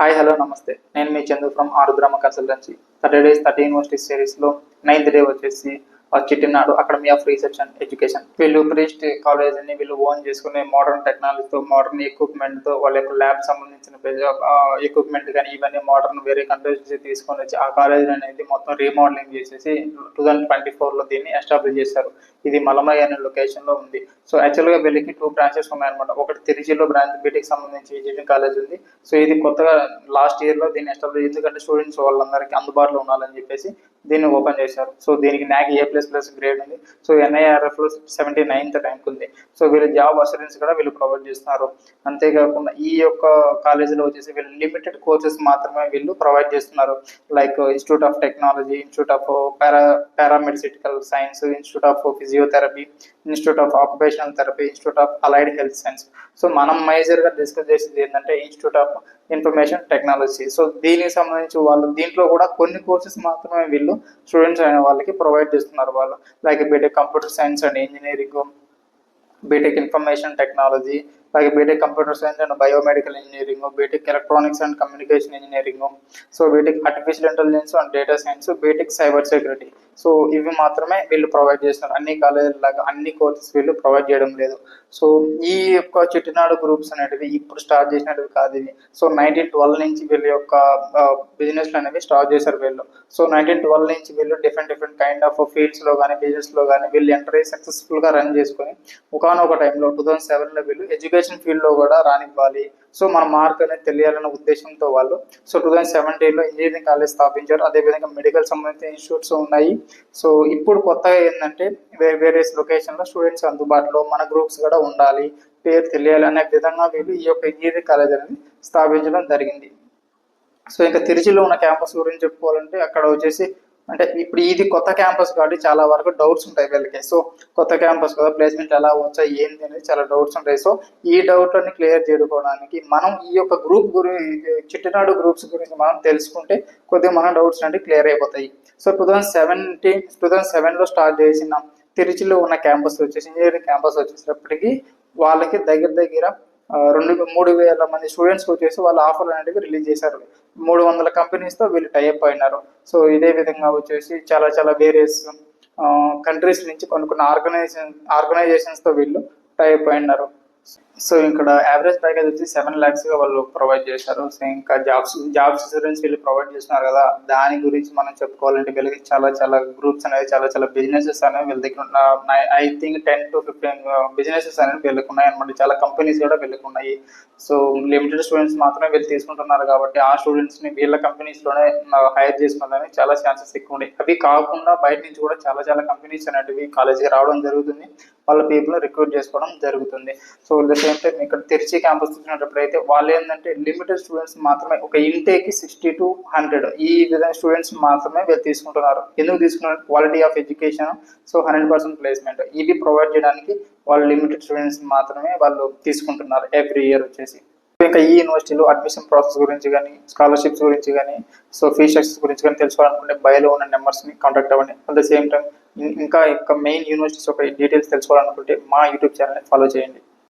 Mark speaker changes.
Speaker 1: Hi hello నమస్తే. నేను మీ Chandu from Arudrama consultancy. 30 days 30 university సిరీస్లో 9th డే వచ్చేసి Chettinad academy of research and education. వీళ్ళు ప్రీస్ట్ కాలేజీని వీళ్ళు ఓన్ చేసుకునే మోడర్న్ టెక్నాలజీతో, మోడర్న్ ఎక్విప్మెంట్తో, వాళ్ళ యొక్క ల్యాబ్ సంబంధించిన ఎక్విప్మెంట్ కానీ ఇవన్నీ మోడర్న్ వేరే కంట్రీస్ నుంచి తీసుకొని వచ్చి ఆ కాలేజ్ అనేది మొత్తం రీమోడలింగ్ చేసేసి 2024లో దీన్ని ఎస్టాబ్లిష్ చేశారు. ఇది మలమై అనే లొకేషన్లో ఉంది. సో యాక్చువల్గా వీళ్ళకి 2 బ్రాంచెస్ ఉన్నాయన్నమాట. ఒకటి తిరుచిలో బ్రాంచ్ బీటెక్ సంబంధించి ఇంజనీరింగ్ కాలేజ్ ఉంది. సో ఇది కొత్తగా లాస్ట్ ఇయర్లో దీన్ని ఎస్టాబ్లిష్, ఎందుకంటే స్టూడెంట్స్ వాళ్ళందరికీ అందుబాటులో ఉండాలని చెప్పేసి దీన్ని ఓపెన్ చేశారు. సో దీనికి NAAC A++ గ్రేడ్ ఉంది. సో NIRFలో 79th ర్యాంక్ ఉంది. సో వీళ్ళు జాబ్ అసూరెన్స్ కూడా వీళ్ళు ప్రొవైడ్ చేస్తున్నారు. అంతేకాకుండా ఈ యొక్క కాలేజీలో వచ్చేసి వీళ్ళు లిమిటెడ్ కోర్సెస్ మాత్రమే వీళ్ళు ప్రొవైడ్ చేస్తున్నారు. Like institute of technology, institute of paramedical science, institute of physiotherapy, institute of occupational therapy, institute of allied health science. So మనం మేజర్గా డిస్కస్ చేసేది ఏంటంటే institute of information technology. So దీనికి సంబంధించి వాళ్ళు దీంట్లో కూడా కొన్ని కోర్సెస్ మాత్రమే వీళ్ళు స్టూడెంట్స్ అయిన వాళ్ళకి ప్రొవైడ్ చేస్తున్నారు. వాళ్ళు like BTech computer science and engineering, BTech information technology, అలాగే BTech computer science and biomedical engineering, BTech electronics and communication engineering, so BTech artificial intelligence and data science, BTech cyber security. So ఇవి మాత్రమే వీళ్ళు provide చేస్తున్నారు. అన్ని కాలేజీలాగా అన్ని courses వీళ్ళు provide చేయడం లేదు. సో ఈ యొక్క చిట్టినాడు గ్రూప్స్ అనేటివి ఇప్పుడు స్టార్ట్ చేసినవి కాదు ఇవి. సో 1912 నుంచి వీళ్ళ యొక్క బిజినెస్లు అనేవి స్టార్ట్ చేశారు వీళ్ళు. సో 1912 నుంచి వీళ్ళు డిఫరెంట్ కైండ్ ఆఫ్ ఫీల్డ్స్లో కానీ బిజినెస్లో కానీ వీళ్ళు ఎంటర్ అయ్యి సక్సెస్ఫుల్గా రన్ చేసుకొని ఒకనొక టైంలో 2007లో వీళ్ళు ఎడ్యుకేషన్ ఫీల్డ్లో కూడా రానివ్వాలి, సో మన మార్క్ అనేది తెలియాలన్న ఉద్దేశంతో వాళ్ళు సో 2017లో ఇంజనీరింగ్ కాలేజ్ స్థాపించారు. అదేవిధంగా మెడికల్ సంబంధించిన ఇన్స్టిట్యూట్స్ ఉన్నాయి. సో ఇప్పుడు కొత్తగా ఏంటంటే వేరియస్ లొకేషన్లో స్టూడెంట్స్ అందుబాటులో మన గ్రూప్స్ కూడా ఉండాలి, పేరు తెలియాలి అనే విధంగా వీళ్ళు ఈ యొక్క ఇంజనీరింగ్ కాలేజ్ అనేది స్థాపించడం జరిగింది. సో ఇంకా తిరుచిలో ఉన్న క్యాంపస్ గురించి చెప్పుకోవాలంటే అక్కడ వచ్చేసి అంటే ఇప్పుడు ఇది కొత్త క్యాంపస్ కాబట్టి చాలా వరకు డౌట్స్ ఉంటాయి వీళ్ళకి. సో కొత్త క్యాంపస్ కదా, ప్లేస్మెంట్ ఎలా వచ్చా ఏంటి అనేది చాలా డౌట్స్ ఉంటాయి. సో ఈ డౌట్లని క్లియర్ చేసుకోవడానికి మనం ఈ యొక్క గ్రూప్ చిట్టినాడు గ్రూప్స్ గురించి మనం తెలుసుకుంటే కొద్దిగా మన డౌట్స్ అంటే క్లియర్ అయిపోతాయి. సో 2007లో స్టార్ట్ చేసిన తిరుచిలో ఉన్న క్యాంపస్ వచ్చేసి ఇంజనీరింగ్ క్యాంపస్ వచ్చేటప్పటికి వాళ్ళకి దగ్గర 3,000 మంది స్టూడెంట్స్ వచ్చేసి వాళ్ళ ఆఫర్లు అనేవి రిలీజ్ చేశారు. 300 కంపెనీస్తో వీళ్ళు టైఅప్ అయినారు. సో ఇదే విధంగా వచ్చేసి చాలా వేరియస్ కంట్రీస్ నుంచి కొన్ని ఆర్గనైజేషన్స్తో వీళ్ళు టైఅప్ అయినారు. సో ఇక్కడ యావరేజ్ ప్యాకేజ్ వచ్చి 7 lakhs వాళ్ళు ప్రొవైడ్ చేశారు. సో ఇంకా జాబ్స్ ఇన్సూరెన్స్ వీళ్ళు ప్రొవైడ్ చేస్తున్నారు కదా, దాని గురించి మనం చెప్పుకోవాలంటే వీళ్ళకి చాలా గ్రూప్స్ అనేవి చాలా బిజినెసెస్ అనేవి వీళ్ళ దగ్గర ఐ థింక్ 10 to 15 బిజినెసెస్ అనేవి వీళ్ళకి ఉన్నాయి అనమాట. చాలా కంపెనీస్ కూడా వీళ్ళకి ఉన్నాయి. సో లిమిటెడ్ స్టూడెంట్స్ మాత్రమే వీళ్ళు తీసుకుంటున్నారు కాబట్టి ఆ స్టూడెంట్స్ని వీళ్ళ కంపెనీస్లోనే హైర్ చేసుకోవడానికి చాలా ఛాన్సెస్ ఎక్కువ ఉన్నాయి. అవి కాకుండా బయట నుంచి కూడా చాలా కంపెనీస్ అనేటివి కాలేజీకి రావడం జరుగుతుంది, వాళ్ళ పీపుల్ రిక్రూట్ చేసుకోవడం జరుగుతుంది. సో అంటే ఇక్కడ తిరుచి క్యాంపస్ చూసినప్పుడు అయితే వాళ్ళు ఏంటంటే లిమిటెడ్ స్టూడెంట్స్ మాత్రమే, ఒక ఇంటేక్ 60 to 100 ఈ విధంగా స్టూడెంట్స్ మాత్రమే వీళ్ళు తీసుకుంటున్నారు. ఎందుకు తీసుకున్నారు? Quality of education, so 100% placement ఇవి ప్రొవైడ్ చేయడానికి వాళ్ళు లిమిటెడ్ స్టూడెంట్స్ మాత్రమే వాళ్ళు తీసుకుంటున్నారు ఎవ్రీ ఇయర్ వచ్చేసి. ఇంకా ఈ యూనివర్సిటీలో అడ్మిషన్ ప్రాసెస్ గురించి కానీ, స్కాలర్షిప్స్ గురించి కానీ, సో ఫీ స్ట్రక్చర్స్ గురించి కానీ తెలుసుకోవాలనుకుంటే బయోలో ఉన్న నెంబర్స్ని కాంటాక్ట్ అవ్వండి. అట్ ద సేమ్ టైం ఇంకా మెయిన్ యూనివర్సిటీస్ ఒక డీటెయిల్స్ తెలుసుకోవాలనుకుంటే మా యూట్యూబ్ ఛానల్ని ఫాలో చేయండి.